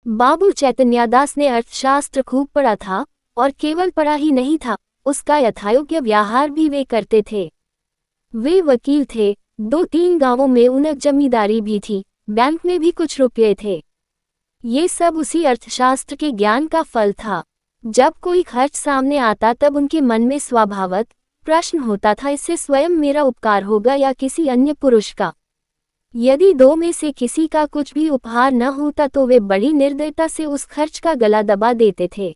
बाबू चैतन्यदास ने अर्थशास्त्र खूब पढ़ा था, और केवल पढ़ा ही नहीं था, उसका यथायोग्य व्यवहार भी वे करते थे। वे वकील थे, 2-3 गांवों में उनक जमींदारी भी थी, बैंक में भी कुछ रुपये थे। ये सब उसी अर्थशास्त्र के ज्ञान का फल था। जब कोई खर्च सामने आता तब उनके मन में स्वाभाविक प्रश्न होता था, इससे स्वयं मेरा उपकार होगा या किसी अन्य पुरुष का। यदि दो में से किसी का कुछ भी उपहार न होता तो वे बड़ी निर्दयता से उस खर्च का गला दबा देते थे।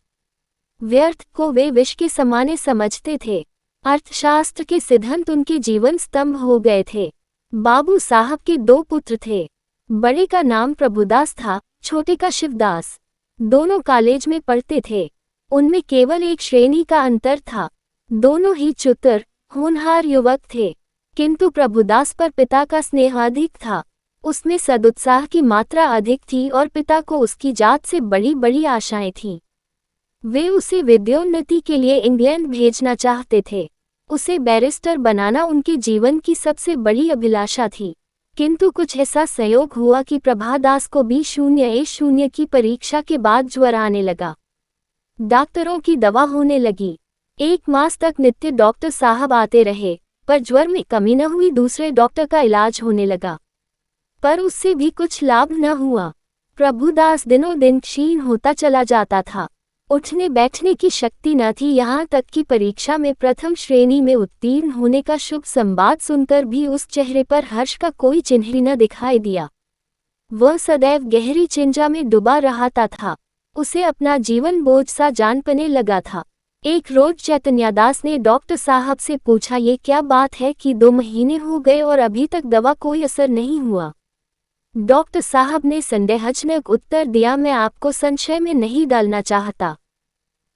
व्यर्थ को वे विष के समाने समझते थे। अर्थशास्त्र के सिद्धांत उनके जीवन स्तंभ हो गए थे। बाबू साहब के 2 पुत्र थे। बड़े का नाम प्रभुदास था, छोटे का शिवदास। दोनों कॉलेज में पढ़ते थे। उनमें केवल एक श्रेणी का अंतर था। दोनों ही चतुर, होनहार युवक थे, किंतु प्रभुदास पर पिता का स्नेह अधिक था। उसमें सदुत्साह की मात्रा अधिक थी और पिता को उसकी जात से बड़ी बड़ी आशाएं थीं। वे उसे विद्योन्नति के लिए इंग्लैंड भेजना चाहते थे। उसे बैरिस्टर बनाना उनके जीवन की सबसे बड़ी अभिलाषा थी। किंतु कुछ ऐसा संयोग हुआ कि प्रभादास को B0A0 की परीक्षा के बाद ज्वर आने लगा। डॉक्टरों की दवा होने लगी। 1 मास तक नित्य डॉक्टर साहब आते रहे, पर ज्वर में कमी न हुई। दूसरे डॉक्टर का इलाज होने लगा, पर उससे भी कुछ लाभ न हुआ। प्रभुदास दिनों दिन क्षीण होता चला जाता था। उठने बैठने की शक्ति न थी, यहाँ तक कि परीक्षा में प्रथम श्रेणी में उत्तीर्ण होने का शुभ संवाद सुनकर भी उस चेहरे पर हर्ष का कोई चिन्ह न दिखाई दिया। वह सदैव गहरी चिंता में डूबा रहता था। उसे अपना जीवन बोझ सा जान पड़ने लगा था। एक रोज चैतन्यदास ने डॉक्टर साहब से पूछा, ये क्या बात है कि 2 महीने हो गए और अभी तक दवा कोई असर नहीं हुआ? डॉक्टर साहब ने संदेहजनक उत्तर दिया, मैं आपको संशय में नहीं डालना चाहता।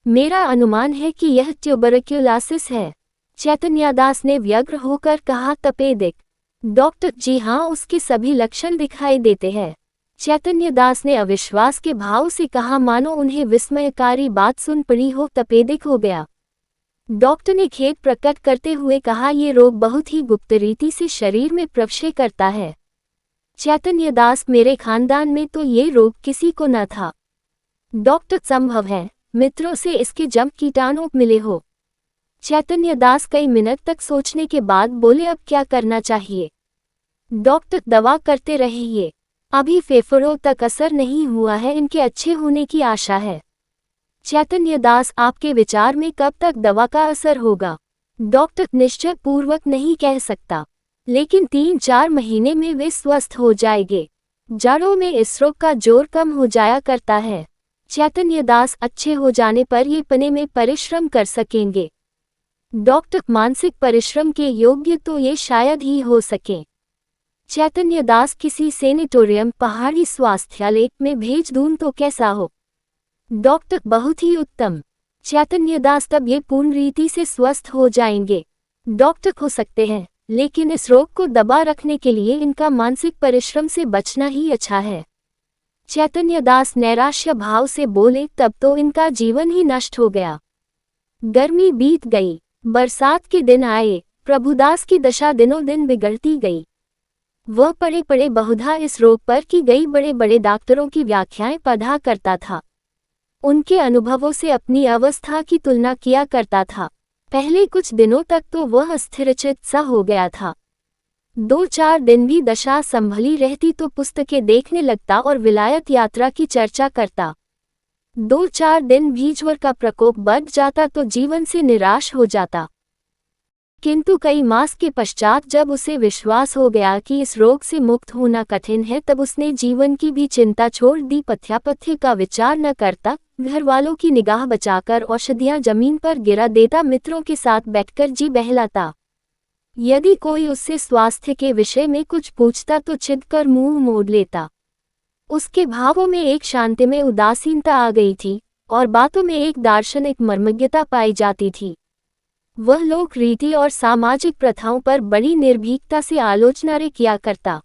मेरा अनुमान है कि यह ट्यूबरक्युलोसिस है। चैतन्यदास ने व्यग्र होकर कहा, तपेदिक? डॉक्टर, जी हाँ, उसके सभी लक्षण दिखाई देते हैं। चैतन्यदास ने अविश्वास के भाव से कहा, मानो उन्हें विस्मयकारी बात सुन पड़ी हो, तपेदिक हो गया। डॉक्टर ने खेद प्रकट करते हुए कहा, यह रोग बहुत ही गुप्त रीति से शरीर में प्रवेश करता है। चैतन्यदास, मेरे खानदान में तो ये रोग किसी को न था। डॉक्टर, संभव है मित्रों से इसके जम कीटाणु मिले हो। चैतन्यदास कई मिनट तक सोचने के बाद बोले, अब क्या करना चाहिए? डॉक्टर, दवा करते रहिए। अभी फेफड़ों तक असर नहीं हुआ है, इनके अच्छे होने की आशा है। चैतन्यदास, आपके विचार में कब तक दवा का असर होगा? डॉक्टर, निश्चय पूर्वक नहीं कह सकता, लेकिन 3-4 महीने में वे स्वस्थ हो जाएंगे। जड़ों में इस रोग का जोर कम हो जाया करता है। चैतन्यदास, अच्छे हो जाने पर ये पने में परिश्रम कर सकेंगे। डॉक्टर, मानसिक परिश्रम के योग्य तो ये शायद ही हो सके। चैतन्यदास, किसी सेनेटोरियम, पहाड़ी स्वास्थ्यालय में भेज दूं तो कैसा हो? डॉक्टर, बहुत ही उत्तम। चैतन्यदास, तब ये पूर्ण रीति से स्वस्थ हो जाएंगे। डॉक्टर, हो सकते हैं, लेकिन इस रोग को दबा रखने के लिए इनका मानसिक परिश्रम से बचना ही अच्छा है। चैतन्यदास नैराश्य भाव से बोले, तब तो इनका जीवन ही नष्ट हो गया। गर्मी बीत गई, बरसात के दिन आए। प्रभुदास की दशा दिनों दिन बिगड़ती गई। वह पड़े पड़े बहुधा इस रोग पर की गई बड़े बड़े डॉक्टरों की व्याख्याएं पढ़ा करता था। उनके अनुभवों से अपनी अवस्था की तुलना किया करता था। पहले कुछ दिनों तक तो वह अस्थिरचित्त सा हो गया था। 2-4 दिन भी दशा संभली रहती तो पुस्तकें देखने लगता और विलायत यात्रा की चर्चा करता। 2-4 दिन भी ज्वर का प्रकोप बढ़ जाता तो जीवन से निराश हो जाता। किंतु कई मास के पश्चात जब उसे विश्वास हो गया कि इस रोग से मुक्त होना कठिन है, तब उसने जीवन की भी चिंता छोड़ दी। पथ्यापथ्य का विचार न करता, घर वालों की निगाह बचाकर औषधियां जमीन पर गिरा देता, मित्रों के साथ बैठकर जी बहलाता। यदि कोई उससे स्वास्थ्य के विषय में कुछ पूछता तो चिढ़कर मुंह मोड़ लेता। उसके भावों में एक शांति में उदासीनता आ गई थी और बातों में एक दार्शनिक मर्मज्ञता पाई जाती थी। वह लोक रीति और सामाजिक प्रथाओं पर बड़ी निर्भीकता से आलोचना किया करता।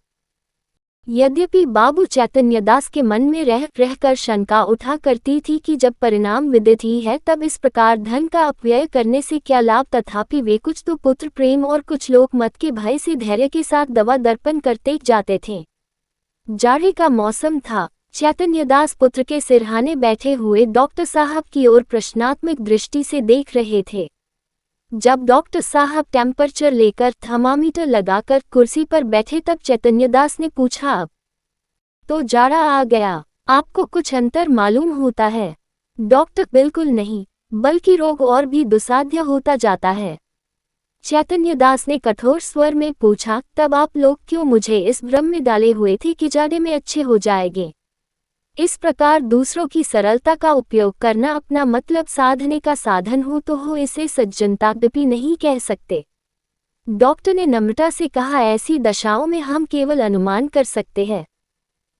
यद्यपि बाबू चैतन्यदास के मन में रह रहकर शंका उठा करती थी कि जब परिणाम विदित ही है तब इस प्रकार धन का अपव्यय करने से क्या लाभ, तथापि वे कुछ तो पुत्र प्रेम और कुछ लोक मत के भय से धैर्य के साथ दवा दर्पण करते जाते थे। जाड़े का मौसम था। चैतन्यदास पुत्र के सिरहाने बैठे हुए डॉक्टर साहब की ओर प्रश्नात्मक दृष्टि से देख रहे थे। जब डॉक्टर साहब टेम्परेचर लेकर थर्मामीटर लगाकर कुर्सी पर बैठे तब चैतन्यदास ने पूछा, अब तो जाड़ा आ गया, आपको कुछ अंतर मालूम होता है? डॉक्टर, बिल्कुल नहीं, बल्कि रोग और भी दुस्साध्य होता जाता है। चैतन्यदास ने कठोर स्वर में पूछा, तब आप लोग क्यों मुझे इस भ्रम में डाले हुए थे कि जाड़े में अच्छे हो जाएंगे? इस प्रकार दूसरों की सरलता का उपयोग करना अपना मतलब साधने का साधन हो तो हो, इसे सज्जनता कभी नहीं कह सकते। डॉक्टर ने नम्रता से कहा, ऐसी दशाओं में हम केवल अनुमान कर सकते हैं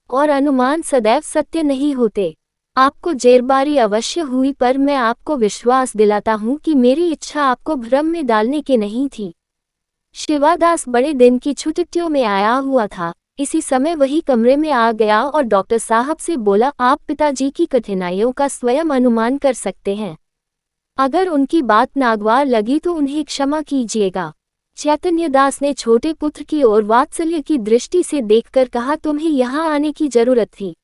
और अनुमान सदैव सत्य नहीं होते। आपको जेरबारी अवश्य हुई, पर मैं आपको विश्वास दिलाता हूं कि मेरी इच्छा आपको भ्रम में डालने की नहीं थी। शिवादास बड़े दिन की छुट्टियों में आया हुआ था। इसी समय वही कमरे में आ गया और डॉक्टर साहब से बोला, आप पिताजी की कठिनाइयों का स्वयं अनुमान कर सकते हैं। अगर उनकी बात नागवार लगी तो उन्हें क्षमा कीजिएगा। चैतन्यदास ने छोटे पुत्र की ओर वात्सल्य की दृष्टि से देखकर कहा, तुम्हें यहाँ आने की जरूरत थी।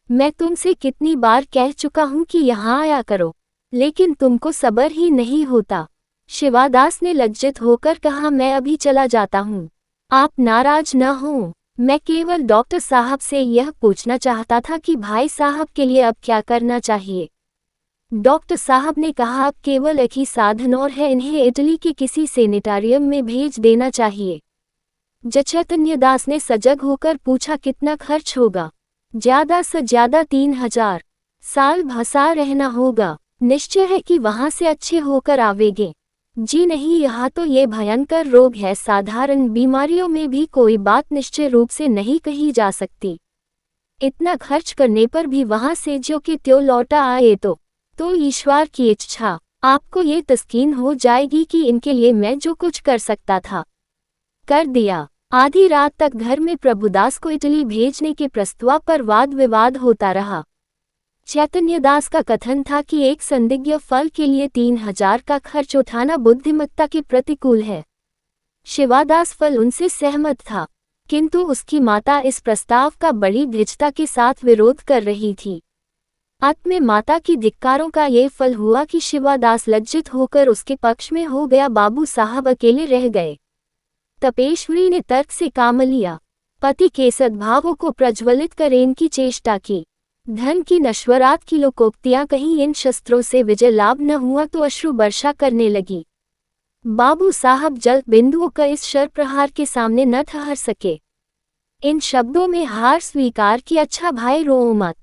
मैं तुमसे कितनी बार कह चुका हूँ कि यहाँ आया करो, लेकिन तुमको सब्र ही नहीं होता। शिवादास ने लज्जित होकर कहा, मैं अभी चला जाता हूँ, आप नाराज न हो। मैं केवल डॉक्टर साहब से यह पूछना चाहता था कि भाई साहब के लिए अब क्या करना चाहिए। डॉक्टर साहब ने कहा, अब केवल एक ही साधन और है, इन्हें इटली के किसी सेनेटारियम में भेज देना चाहिए। चैतन्यदास ने सजग होकर पूछा, कितना खर्च होगा? ज्यादा से ज्यादा 3000 साल भसा रहना होगा। निश्चय है कि वहां से अच्छे होकर आवेंगे। जी नहीं, यहाँ तो ये भयंकर रोग है, साधारण बीमारियों में भी कोई बात निश्चय रूप से नहीं कही जा सकती। इतना खर्च करने पर भी वहां से जो कि त्यों लौटा आए तो ईश्वर की इच्छा। आपको ये तस्कीन हो जाएगी कि इनके लिए मैं जो कुछ कर सकता था कर दिया। आधी रात तक घर में प्रभुदास को इटली भेजने के प्रस्ताव पर वाद विवाद होता रहा। चैतन्यदास का कथन था कि एक संदिग्ध फल के लिए 3000 का खर्च उठाना बुद्धिमत्ता के प्रतिकूल है। शिवादास फल उनसे सहमत था, किंतु उसकी माता इस प्रस्ताव का बड़ी दृढ़ता के साथ विरोध कर रही थी। अंत में माता की धिक्कारों का ये फल हुआ कि शिवादास लज्जित होकर उसके पक्ष में हो गया। बाबू साहब अकेले रह गए। तपेश्वरी ने तर्क से काम लिया, पति के सद्भावों को प्रज्वलित कर इनकी चेष्टा की। धन की नश्वरात की लोकोक्तियां कहीं इन शस्त्रों से विजय लाभ न हुआ तो अश्रु वर्षा करने लगी। बाबू साहब जल बिंदुओं का इस शर प्रहार के सामने न ठहर सके। इन शब्दों में हार स्वीकार की, अच्छा भाई रो मत,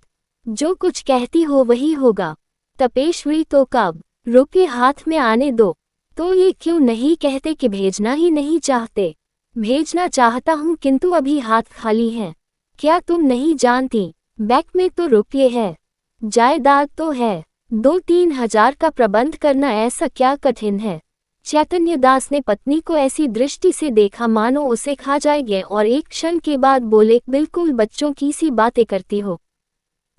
जो कुछ कहती हो वही होगा। तपेश्वरी, तो कब रुपये हाथ में आने दो। तो ये क्यों नहीं कहते कि भेजना ही नहीं चाहते? भेजना चाहता हूँ, किंतु अभी हाथ खाली हैं। क्या तुम नहीं जानती, बैंक में तो रुपये है, जायदाद तो है, 2-3 हजार का प्रबंध करना ऐसा क्या कठिन है? चैतन्यदास ने पत्नी को ऐसी दृष्टि से देखा मानो उसे खा जाएंगे और एक क्षण के बाद बोले, बिल्कुल बच्चों की सी बातें करती हो।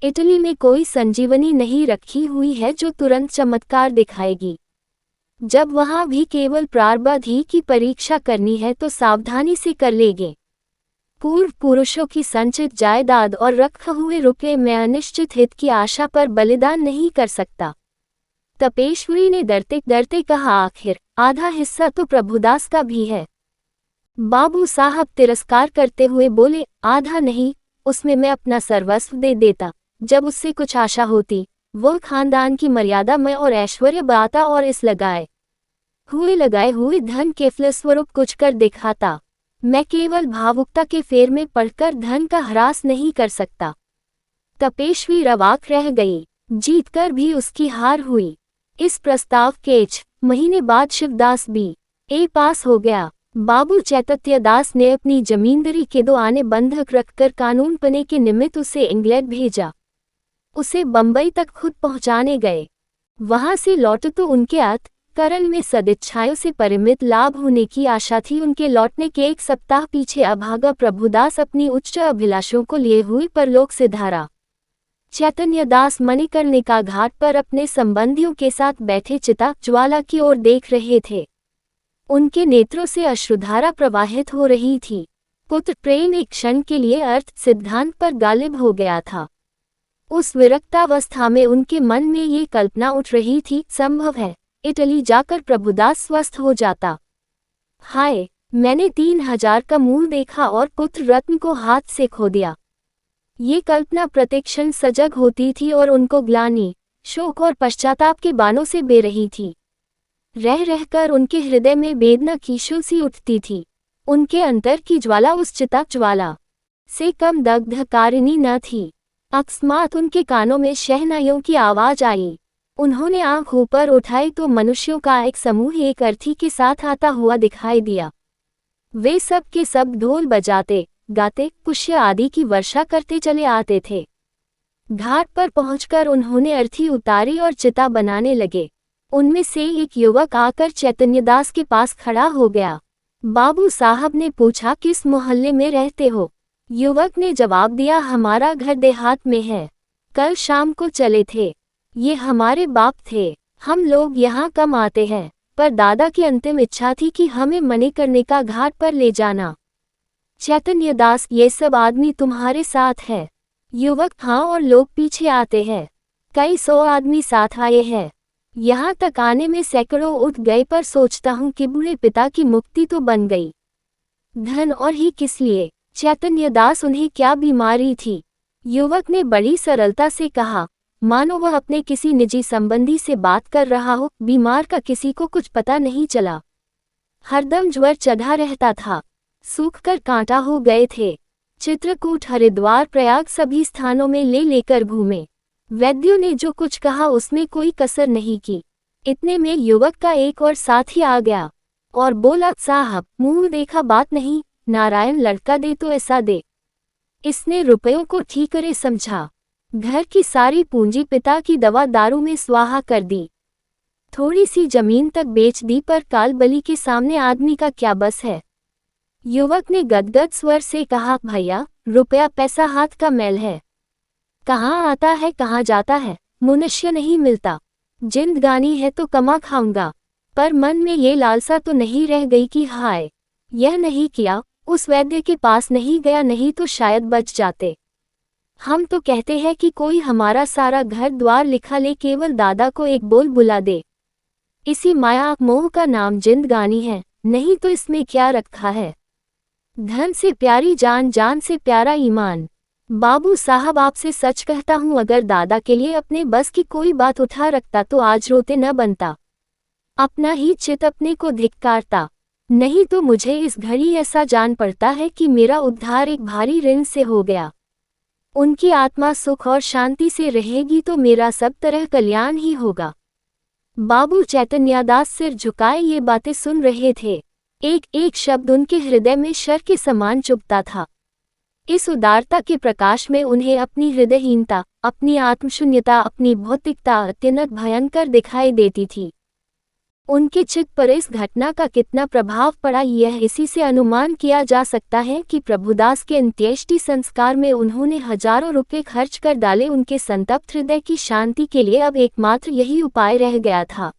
इटली में कोई संजीवनी नहीं रखी हुई है जो तुरंत चमत्कार दिखाएगी। जब वहां भी केवल प्रारब्ध ही की परीक्षा करनी है तो सावधानी से कर लेंगे। पूर्व पुरुषों की संचित जायदाद और रखे हुए रुपये में अनिश्चित हित की आशा पर बलिदान नहीं कर सकता। तपेश्वरी ने डरते डरते कहा, आखिर आधा हिस्सा तो प्रभुदास का भी है। बाबू साहब तिरस्कार करते हुए बोले, आधा नहीं, उसमें मैं अपना सर्वस्व दे देता। जब उससे कुछ आशा होती वो खानदान की मर्यादा में और ऐश्वर्य बाता और इस लगाए हुए धन के फलस्वरूप कुछ कर दिखाता। मैं केवल भावुकता के फेर में पड़कर धन का ह्रास नहीं कर सकता। तपेश्वरी रवाक रह गई, जीतकर भी उसकी हार हुई। इस प्रस्ताव के 6 महीने बाद शिवदास B.A. पास हो गया। बाबू चैतन्यदास ने अपनी जमींदारी के 2 आने बंधक रखकर कानून पने के निमित्त उसे इंग्लैंड भेजा। उसे बंबई तक खुद पहुंचाने गए। वहां से लौटे तो उनके करल में सदिच्छाओं से परिमित लाभ होने की आशा थी। उनके लौटने के 1 सप्ताह पीछे अभागा प्रभुदास अपनी उच्च अभिलाषों को लिए हुए परलोक से धारा। चैतन्यदास मणिकर्णिका घाट पर अपने संबंधियों के साथ बैठे चिता ज्वाला की ओर देख रहे थे। उनके नेत्रों से अश्रुधारा प्रवाहित हो रही थी। पुत्र प्रेम एक क्षण के लिए अर्थ सिद्धांत पर गालिब हो गया था। उस विरक्तावस्था में उनके मन में ये कल्पना उठ रही थी, संभव है इटली जाकर प्रभुदास स्वस्थ हो जाता। हाय, मैंने 3000 का मूल देखा और पुत्र रत्न को हाथ से खो दिया। ये कल्पना प्रतिक्षण सजग होती थी और उनको ग्लानि, शोक और पश्चाताप के बाणों से बे रही थी। रह रहकर उनके हृदय में वेदना की शुलसी उठती थी। उनके अंतर की ज्वाला उस चिता ज्वाला से कम दग्धकारिणी न थी। अकस्मात उनके कानों में शहनाइयों की आवाज आई। उन्होंने आंख ऊपर उठाई तो मनुष्यों का एक समूह एक अर्थी के साथ आता हुआ दिखाई दिया। वे सब के सब ढोल बजाते, गाते, पुष्य आदि की वर्षा करते चले आते थे। घाट पर पहुंचकर उन्होंने अर्थी उतारी और चिता बनाने लगे। उनमें से एक युवक आकर चैतन्यदास के पास खड़ा हो गया। बाबू साहब ने पूछा, किस मोहल्ले में रहते हो? युवक ने जवाब दिया, हमारा घर देहात में है। कल शाम को चले थे। ये हमारे बाप थे। हम लोग यहाँ कम आते हैं, पर दादा की अंतिम इच्छा थी कि हमें मणिकर्णिका घाट पर ले जाना। चैतन्यदास, ये सब आदमी तुम्हारे साथ है? युवक, हाँ, और लोग पीछे आते हैं। कई 100 आदमी साथ आए हैं। यहाँ तक आने में सैकड़ों उठ गए, पर सोचता हूँ कि बूढ़े पिता की मुक्ति तो बन गई। धन और ही किस लिए? चैतन्यदास, उन्हें क्या बीमारी थी? युवक ने बड़ी सरलता से कहा, मानो वह अपने किसी निजी संबंधी से बात कर रहा हो। बीमार का किसी को कुछ पता नहीं चला। हरदम ज्वर चढ़ा रहता था। सूखकर कांटा हो गए थे। चित्रकूट, हरिद्वार, प्रयाग सभी स्थानों में ले लेकर घूमे। वैद्यों ने जो कुछ कहा उसमें कोई कसर नहीं की। इतने में युवक का एक और साथी आ गया और बोला, साहब, मुंह देखा बात नहीं, नारायण लड़का दे तो ऐसा दे। इसने रुपयों को ठीकरे समझा। घर की सारी पूंजी पिता की दवा दारू में स्वाहा कर दी। थोड़ी सी जमीन तक बेच दी, पर काल बलि के सामने आदमी का क्या बस है। युवक ने गदगद स्वर से कहा, भैया, रुपया पैसा हाथ का मैल है। कहाँ आता है कहाँ जाता है, मनुष्य नहीं मिलता। जिंदगानी है तो कमा खाऊंगा। पर मन में ये लालसा तो नहीं रह गई कि हाय, यह नहीं किया, उस वैद्य के पास नहीं गया, नहीं तो शायद बच जाते। हम तो कहते हैं कि कोई हमारा सारा घर द्वार लिखा ले, केवल दादा को एक बोल बुला दे। इसी माया मोह का नाम जिंदगानी है, नहीं तो इसमें क्या रखा है। धन से प्यारी जान, जान से प्यारा ईमान। बाबू साहब, आपसे सच कहता हूँ, अगर दादा के लिए अपने बस की कोई बात उठा रखता तो आज रोते न बनता। अपना ही चित अपने को धिक्कारता। नहीं तो मुझे इस घड़ी ऐसा जान पड़ता है कि मेरा उद्धार एक भारी ऋण से हो गया। उनकी आत्मा सुख और शांति से रहेगी तो मेरा सब तरह कल्याण ही होगा। बाबू चैतन्यदास सिर झुकाए ये बातें सुन रहे थे। एक एक शब्द उनके हृदय में शर के समान चुभता था। इस उदारता के प्रकाश में उन्हें अपनी हृदयहीनता, अपनी आत्मशून्यता, अपनी भौतिकता अत्यंत भयंकर दिखाई देती थी। उनके चित्त पर इस घटना का कितना प्रभाव पड़ा, यह इसी से अनुमान किया जा सकता है कि प्रभुदास के अंत्येष्टि संस्कार में उन्होंने हजारों रुपए खर्च कर डाले। उनके संतप्त हृदय की शांति के लिए अब एकमात्र यही उपाय रह गया था।